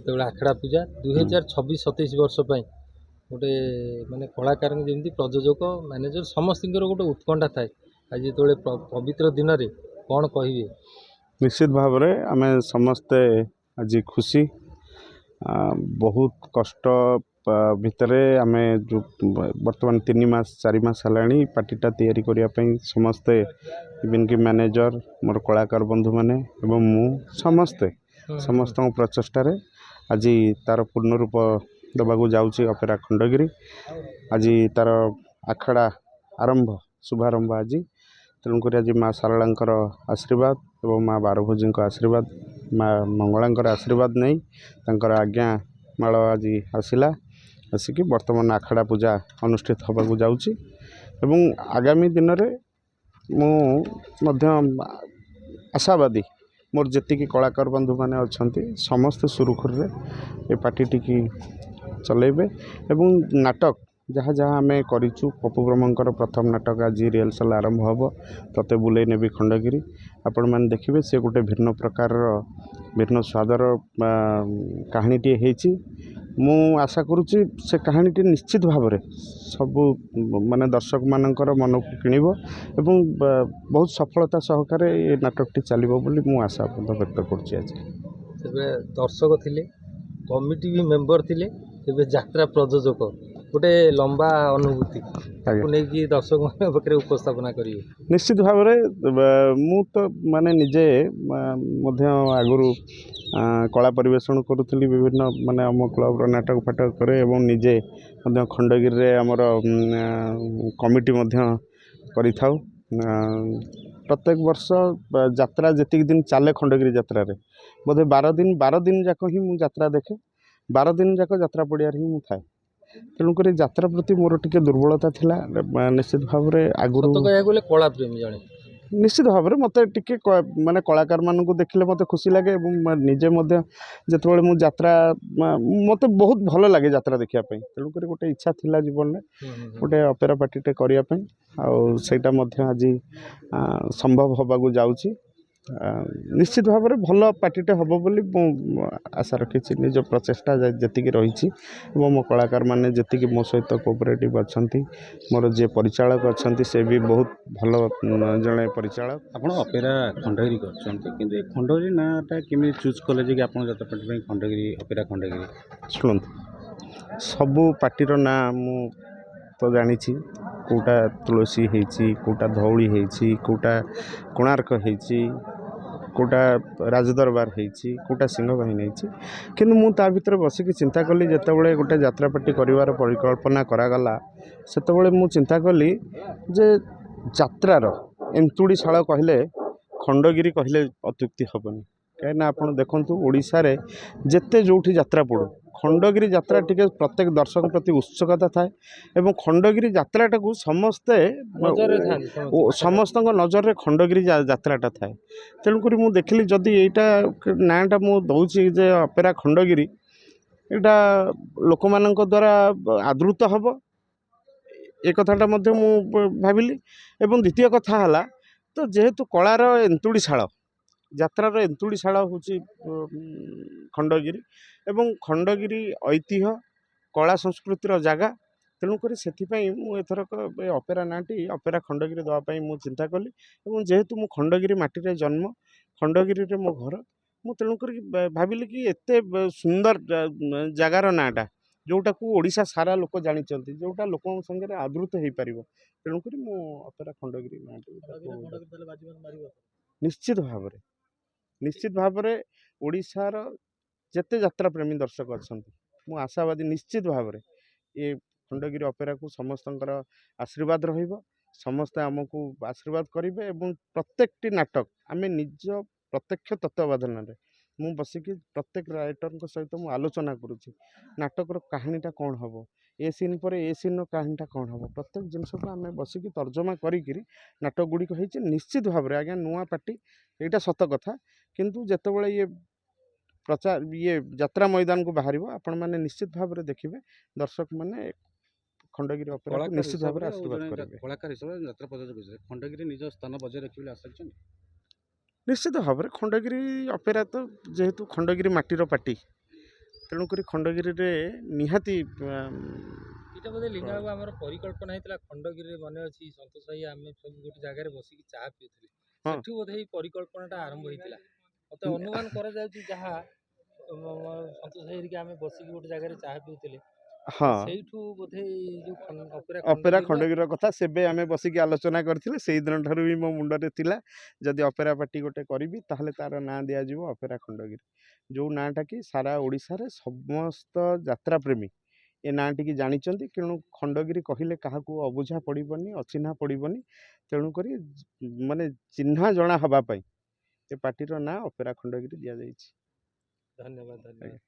ଯେତେବେଳେ ଆଖଡ଼ା ପୂଜା 2026-27 ବର୍ଷ ପାଇଁ ଗୋଟେ ମାନେ କଳାକାରଙ୍କ ଯେମିତି ପ୍ରଯୋଜକ ମ୍ୟାନେଜର ସମସ୍ତଙ୍କର ଗୋଟେ ଉତ୍କଣ୍ଠା ଥାଏ। ଆଜି ଯେତେବେଳେ ପବିତ୍ର ଦିନରେ କ'ଣ କହିବେ? निश्चित भाव में आम समस्ते आज खुशी बहुत कष्ट भितर आम जो बर्तमान 3 मास 4 मास है पार्टीटा तैयारी करने समस्ते इवन कि मैनेजर मोर कलाकार बंधु मैंने मु समस्ते समस्त प्रचेषार आज तार पूर्ण रूप देवाक जाऊँगी अपेरा खंडगिरी। आज तार आखड़ा आरंभ शुभारंभ आज तेणुक आज माँ सारलांकर आशीर्वाद एवं माँ बारभोजी आशीर्वाद माँ मंगलांकर आशीर्वाद नहीं तांकर आज्ञा माल आज आसला आसिक बर्तमान आखड़ा पूजा अनुष्ठित होगा जाऊँगी एवं आगामी दिन में आशावादी मोर जी कलाकार बंधु मैंने अच्छा समस्ते सुरुखुर ये पार्टी की चलेबे एवं नाटक जहाँ जहाँ आम करूँ पप्पू ब्रह्मकर प्रथम नाटक आज रिहर्सल आरंभ हम तते बुले नेबी खंडगिरी आपण मैंने देखिए सी गोटे भिन्न प्रकार भिन्न स्वादर कहानीटी होती मु आशा करुच्ची से कहानीटी निश्चित भाव में सबू माने दर्शक मानकर मन को किणव एवं बहुत सफलता सहकार ये नाटकटी चलो बोली मु आशा व्यक्त करुच्ची। आज दर्शक थिले कमिटी भी मेंबर थिले यात्रा प्रयोजक गोटे लंबा अनुभूति नहीं दर्शक पाखे उपस्थापना करेंगे निश्चित भाव में मु तो माने निजे आगुरी कला परिवेशन करुली विभिन्न माने आम क्लब नाटक फाटक करे एवं निजे खंडगिरी आमर कमिटी करि थाउ प्रत्येक वर्ष यात्रा जी दिन चले खंडगिरी यात्रा बोधे 12 दिन जाक ही मु यात्रा देखे 12 दिन जाक यात्रा पड़िया ही मु थाए तेणुक यात्रा प्रति मोर टिके दुर्बलता थिला निश्चित भाव में आगुरी कला प्रेमी जड़े निश्चित भाव में मत टिके माने कलाकार मान को देखले मत खुशी लगे निजे जो मु यात्रा मत बहुत भल लगे यात्रा देखापी तेणुक गोटे इच्छा थिला जीवन में गोटे अपेरा पार्टीटे करने आईटा आज संभव होगा जाऊँगी निश्चित भाव में भल पार्टीटे हम बोली आशा रखी निज प्रचेषा जी रही मो कलाकार मैंने जी मो सहित कोऑपरेटिव अच्छा मोर जे परिचालक अच्छा से भी बहुत भल जड़े परिचालक। आप अपेरा खंडगिरी कर खंडगिरी नाटा केमी चूज कले कि आप जत पार्टी खंडगिरी अपेरा खंडगिरी शुणु सबू पार्टीर ना मु तो जानी कौटा तुलसी होती कौटा धौली होती कौटा कोणार्क होती कौटा राजदरबार होती कौटा सिंह बाहिनी कि मुझे भितर बसिक चिंता कली जिते गोटे यात्रा पार्टी कर परिकल्पना करागला से मुझे चिंता कली जे यात्रार एंतुड़ीशाल कहले खंडगिरी कहले अत्युक्ति हेनी कहीं आप देखूँ ओडिशा रे जेते जोठी यात्रा पड़ू खंडगिरी यात्रा टिके प्रत्येक दर्शक प्रति उत्सुकता थाए एवं खंडगिरी यात्राटा को समस्ते समस्त नजर में खंडगिरी यात्राटा थाए तेणुक मुझे देखिली जदि यहाँ नाटा मुझे दौचे अपेरा खंडगिरी यहाँ लोक मान द्वारा आदृत हम एक कथाटा भाविली एवं द्वितीय कथा है तो जेहेतु कलार एंतुड़ीशाल यात्रार एंतुड़ीशाल हूँ खंडगिरी एवं खंडगिरी ऐतिह्य कला संस्कृतिर जगह तेणुक एथरक अपेरा नाटी अपेरा खंडगिरी देवाई मुझे चिंता कली और जेहेतु मु खंडगिरी माटी जन्म खंडगिरी मो घर मु तेणुक भाविली कि एत सुंदर जगार नाटा जोटा को ओडिशा सारा लोक जानी जोटा लोक संगे आदृत हो पार तेणुक मु अपेरा खंडगिरी निश्चित भाव में ओडिशार जेते यात्रा प्रेमी दर्शक अच्छा मु आशावादी निश्चित भाव में ये खंडगिरी अपेरा को समस्त आशीर्वाद समस्ते आमको आशीर्वाद करेंगे और प्रत्येक नाटक आम निज प्रत्यक्ष तत्वावधान मु बसिक प्रत्येक राइटर सहित मु आलोचना करुच्ची नाटकर कहानीटा कौन हम ए सीन पर ए सीन कहानीटा कौन हम प्रत्येक जिनस को आम बसिक तर्जमा करी नाटक गुड़िक निश्चित भाव में आज्ञा नुआ पार्टी यहाँ सत कथा किंतु जितेबाला ये प्रचार ये यात्रा मैदान को बाहर आपण मैंने निश्चित भाव में देखिए दर्शक मैंने खंडगिरी अपेरा निश्चित भाव में आशीर्वाद करेंगे कलाकार हिसाब यात्रा प्रयोजक खंडगिरी निज स्थान बजाय रखिए आशा निश्चित भाव में खंडगिरी अपेरा तो जेहेतु खंडगिरी माटीर पार्टी ତେଣୁକରି ଖଣ୍ଡଗିରିରେ ନିହାତି ଏଇଟା ବୋଧେ ଲିଙ୍ଗା ବାବୁ ଆମର ପରିକଳ୍ପନା ହେଇଥିଲା ଖଣ୍ଡଗିରିରେ ମନେ ଅଛି ସନ୍ତୋଷ ଭାଇ ଆମେ ସବୁ ଗୋଟେ ଜାଗାରେ ବସିକି ଚାହା ପିଉଥିଲେ ହଁ। ସେଠୁ ବୋଧେ ଏଇ ପରିକଳ୍ପନାଟା ଆରମ୍ଭ ହେଇଥିଲା ମତେ ଅନୁମାନ କରାଯାଉଛି ଯାହା ସନ୍ତୋଷ ଭାଇ ହେରିକା ଆମେ ବସିକି ଗୋଟେ ଜାଗାରେ ଚାହା ପିଉଥିଲେ ହଁ ସେଇଠୁ ବୋଧେ ଏଇ ଯୋଉ ଅପେରା ଅପେରା ଖଣ୍ଡଗିରିର ଖଣ୍ଡଗିରିର କଥା ସେବେ ଆମେ ବସିକି ଆଲୋଚନା କରିଥିଲେ ସେଇଦିନ ଠାରୁ ବି ମୋ ମୁଣ୍ଡରେ ଥିଲା ଯଦି ଅପେରା ପାର୍ଟି ଗୋଟେ କରିବି ତାହେଲେ ତାର ନାଁ ଦିଆଯିବ ଅପେରା ଖଣ୍ଡଗିରି ଯେଉଁ ନାଁଟା କି ସାରା ଓଡ଼ିଶାରେ ସମସ୍ତ ଯାତ୍ରାପ୍ରେମୀ ଏ ନାଁଟିକି ଜାଣିଛନ୍ତି ତେଣୁ ଖଣ୍ଡଗିରି କହିଲେ କାହାକୁ ଅବୁଝା ପଡ଼ିବନି ଅଚିହ୍ନା ପଡ଼ିବନି ତେଣୁକରି ମାନେ ଚିହ୍ନା ଜଣା ହେବା ପାଇଁ ଏ ପାର୍ଟିର ନାଁ ଅପେରା ଖଣ୍ଡଗିରି ଦିଆଯାଇଛି। ଧନ୍ୟବାଦ ଧନ୍ୟବାଦ।